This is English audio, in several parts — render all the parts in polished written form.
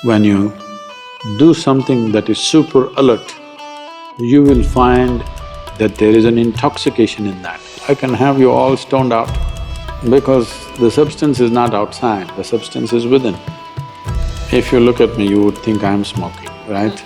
When you do something that is super alert, you will find that there is an intoxication in that. I can have you all stoned out because the substance is not outside, the substance is within. If you look at me, you would think I'm smoking, right?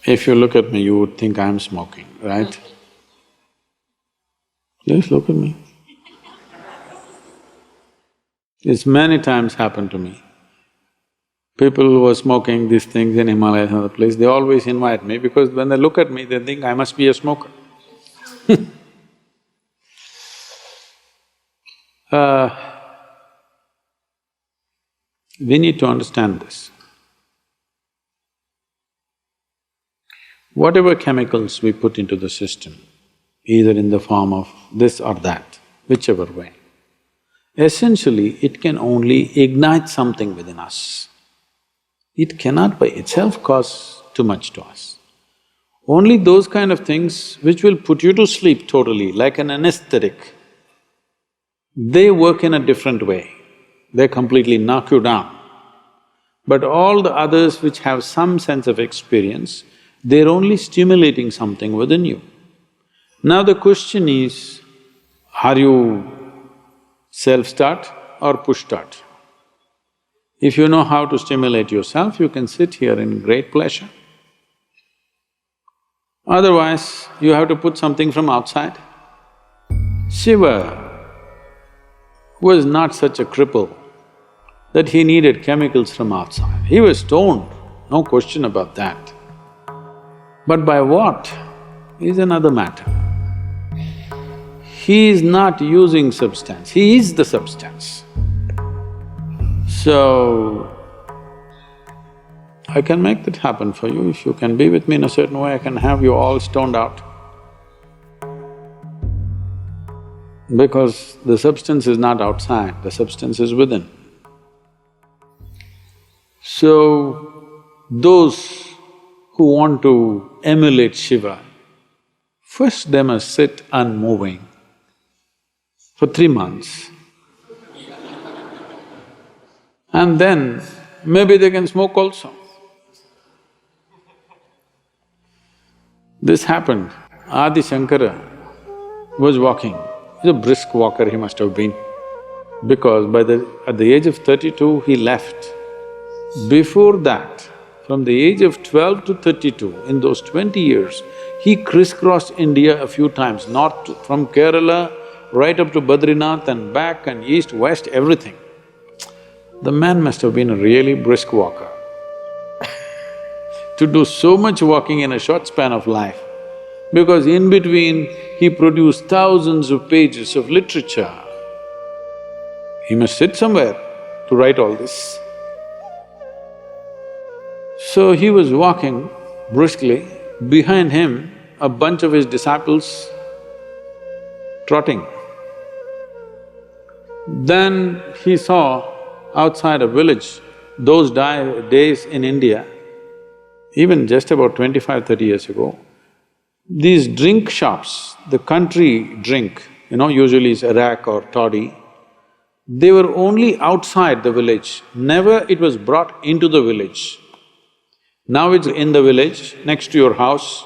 If you look at me, you would think I'm smoking, right? Just look at me. It's many times happened to me. People who are smoking these things in Himalayas and other place, they always invite me because when they look at me, they think I must be a smoker. We need to understand this. Whatever chemicals we put into the system, either in the form of this or that, whichever way, essentially it can only ignite something within us. It cannot by itself cause too much to us. Only those kind of things which will put you to sleep totally, like an anesthetic, they work in a different way, they completely knock you down. But all the others which have some sense of experience, they're only stimulating something within you. Now the question is, are you self-start or push-start? If you know how to stimulate yourself, you can sit here in great pleasure. Otherwise, you have to put something from outside. Shiva was not such a cripple that he needed chemicals from outside. He was stoned, no question about that. But by what is another matter. He is not using substance, he is the substance. So, I can make that happen for you. If you can be with me in a certain way, I can have you all stoned out. Because the substance is not outside, the substance is within. So, those who want to emulate Shiva, first they must sit unmoving for 3 months. And then maybe they can smoke also. This happened. Adi Shankara was walking. He's a brisk walker he must have been, because at the age of 32 he left. Before that, from the age of 12 to 32, in those 20 years, he crisscrossed India a few times, from Kerala right up to Badrinath and back and east, west, everything. The man must have been a really brisk walker. To do so much walking in a short span of life, because in between he produced thousands of pages of literature. He must sit somewhere to write all this. So he was walking briskly, behind him a bunch of his disciples trotting. Then he saw outside a village, those days in India, even just about 25-30 years ago, these drink shops, the country drink, usually is arak or toddy, they were only outside the village, never it was brought into the village. Now it's in the village, next to your house,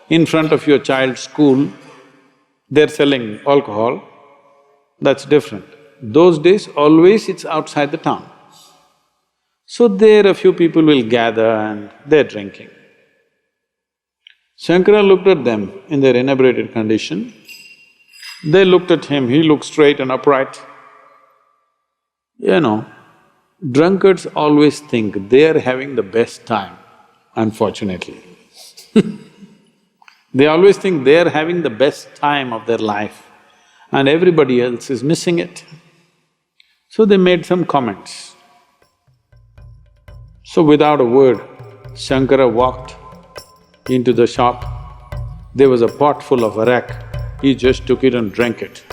in front of your child's school, they're selling alcohol, that's different. Those days, always it's outside the town. So there a few people will gather and they're drinking. Shankara looked at them in their inebriated condition. They looked at him, he looked straight and upright. Drunkards always think they're having the best time, unfortunately. They always think they're having the best time of their life and everybody else is missing it. So they made some comments. So without a word, Shankara walked into the shop. There was a pot full of arak. he just took it and drank it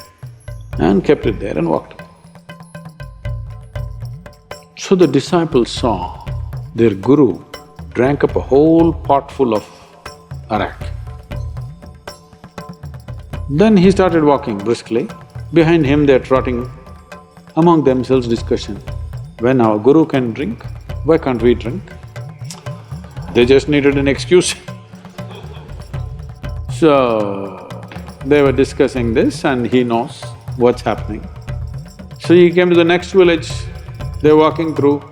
and kept it there and walked. So the disciples saw their guru drank up a whole pot full of arak. Then he started walking briskly. Behind him they're trotting, among themselves discussion. When our guru can drink, why can't we drink? They just needed an excuse. So, they were discussing this and he knows what's happening. So he came to the next village, they're walking through.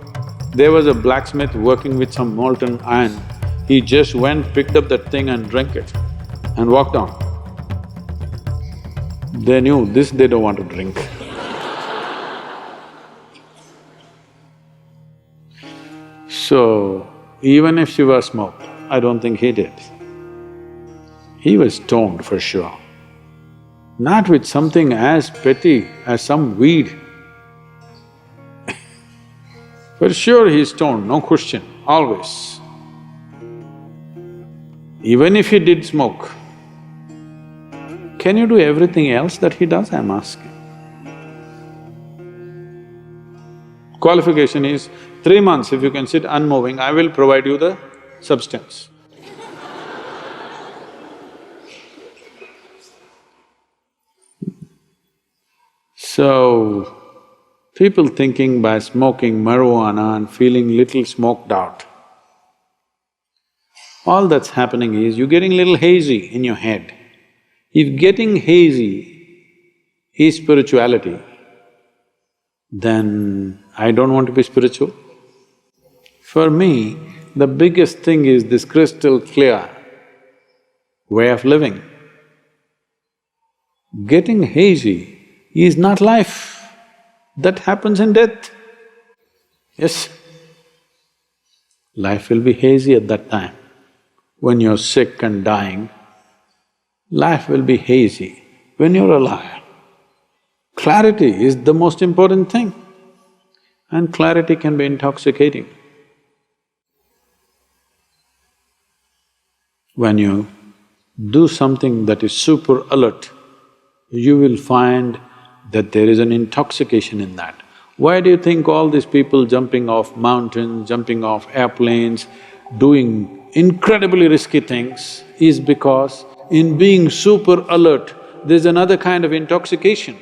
There was a blacksmith working with some molten iron. He just went, picked up that thing and drank it and walked on. They knew this they don't want to drink. So, even if Shiva smoked, I don't think he did. He was stoned for sure. Not with something as petty as some weed. For sure he's stoned, no question, always. Even if he did smoke, can you do everything else that he does, I'm asking? Qualification is 3 months, if you can sit unmoving, I will provide you the substance. So, people thinking by smoking marijuana and feeling little smoked out, all that's happening is you're getting little hazy in your head. If getting hazy is spirituality, then I don't want to be spiritual. For me, the biggest thing is this crystal clear way of living. Getting hazy is not life, that happens in death. Yes, life will be hazy at that time. When you're sick and dying, life will be hazy. When you're alive, clarity is the most important thing, and clarity can be intoxicating. When you do something that is super alert, you will find that there is an intoxication in that. Why do you think all these people jumping off mountains, jumping off airplanes, doing incredibly risky things is because in being super alert, there's another kind of intoxication.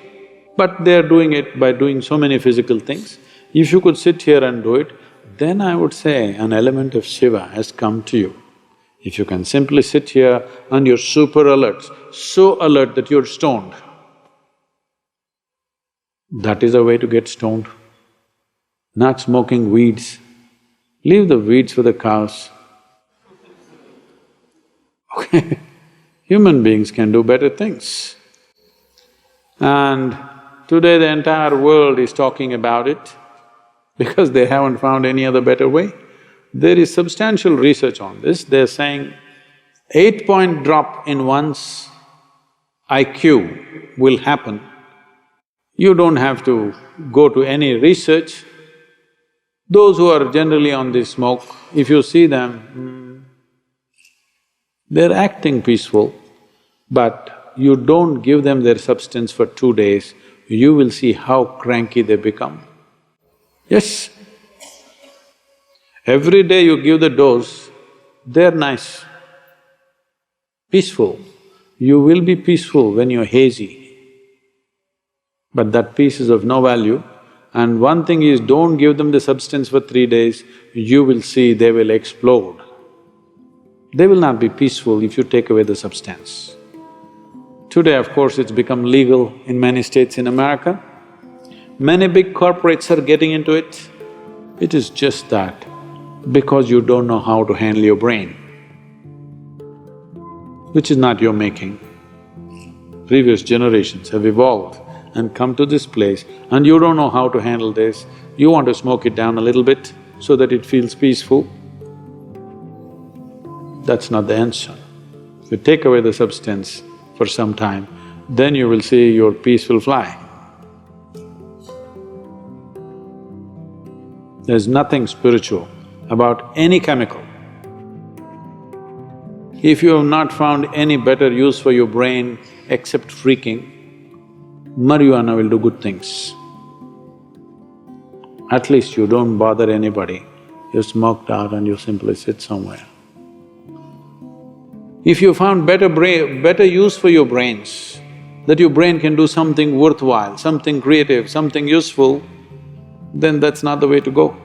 But they're doing it by doing so many physical things. If you could sit here and do it, then I would say an element of Shiva has come to you. If you can simply sit here and you're super alert, so alert that you're stoned, that is a way to get stoned. Not smoking weeds. Leave the weeds for the cows. Okay, human beings can do better things. And today the entire world is talking about it because they haven't found any other better way. There is substantial research on this. They're saying 8-point drop in one's IQ will happen. You don't have to go to any research. Those who are generally on this smoke, if you see them, they're acting peaceful, but you don't give them their substance for 2 days, you will see how cranky they become. Yes. Every day you give the dose, they're nice, peaceful. You will be peaceful when you're hazy. But that peace is of no value. And one thing is, don't give them the substance for 3 days, you will see they will explode. They will not be peaceful if you take away the substance. Today, of course, it's become legal in many states in America. Many big corporates are getting into it. It is just that because you don't know how to handle your brain, which is not your making. Previous generations have evolved and come to this place and you don't know how to handle this, you want to smoke it down a little bit so that it feels peaceful. That's not the answer. If you take away the substance for some time, then you will see your peace will fly. There's nothing spiritual about any chemical. If you have not found any better use for your brain, except freaking, marijuana will do good things. At least you don't bother anybody, you smoked out and you simply sit somewhere. If you found better use for your brains, that your brain can do something worthwhile, something creative, something useful, then that's not the way to go.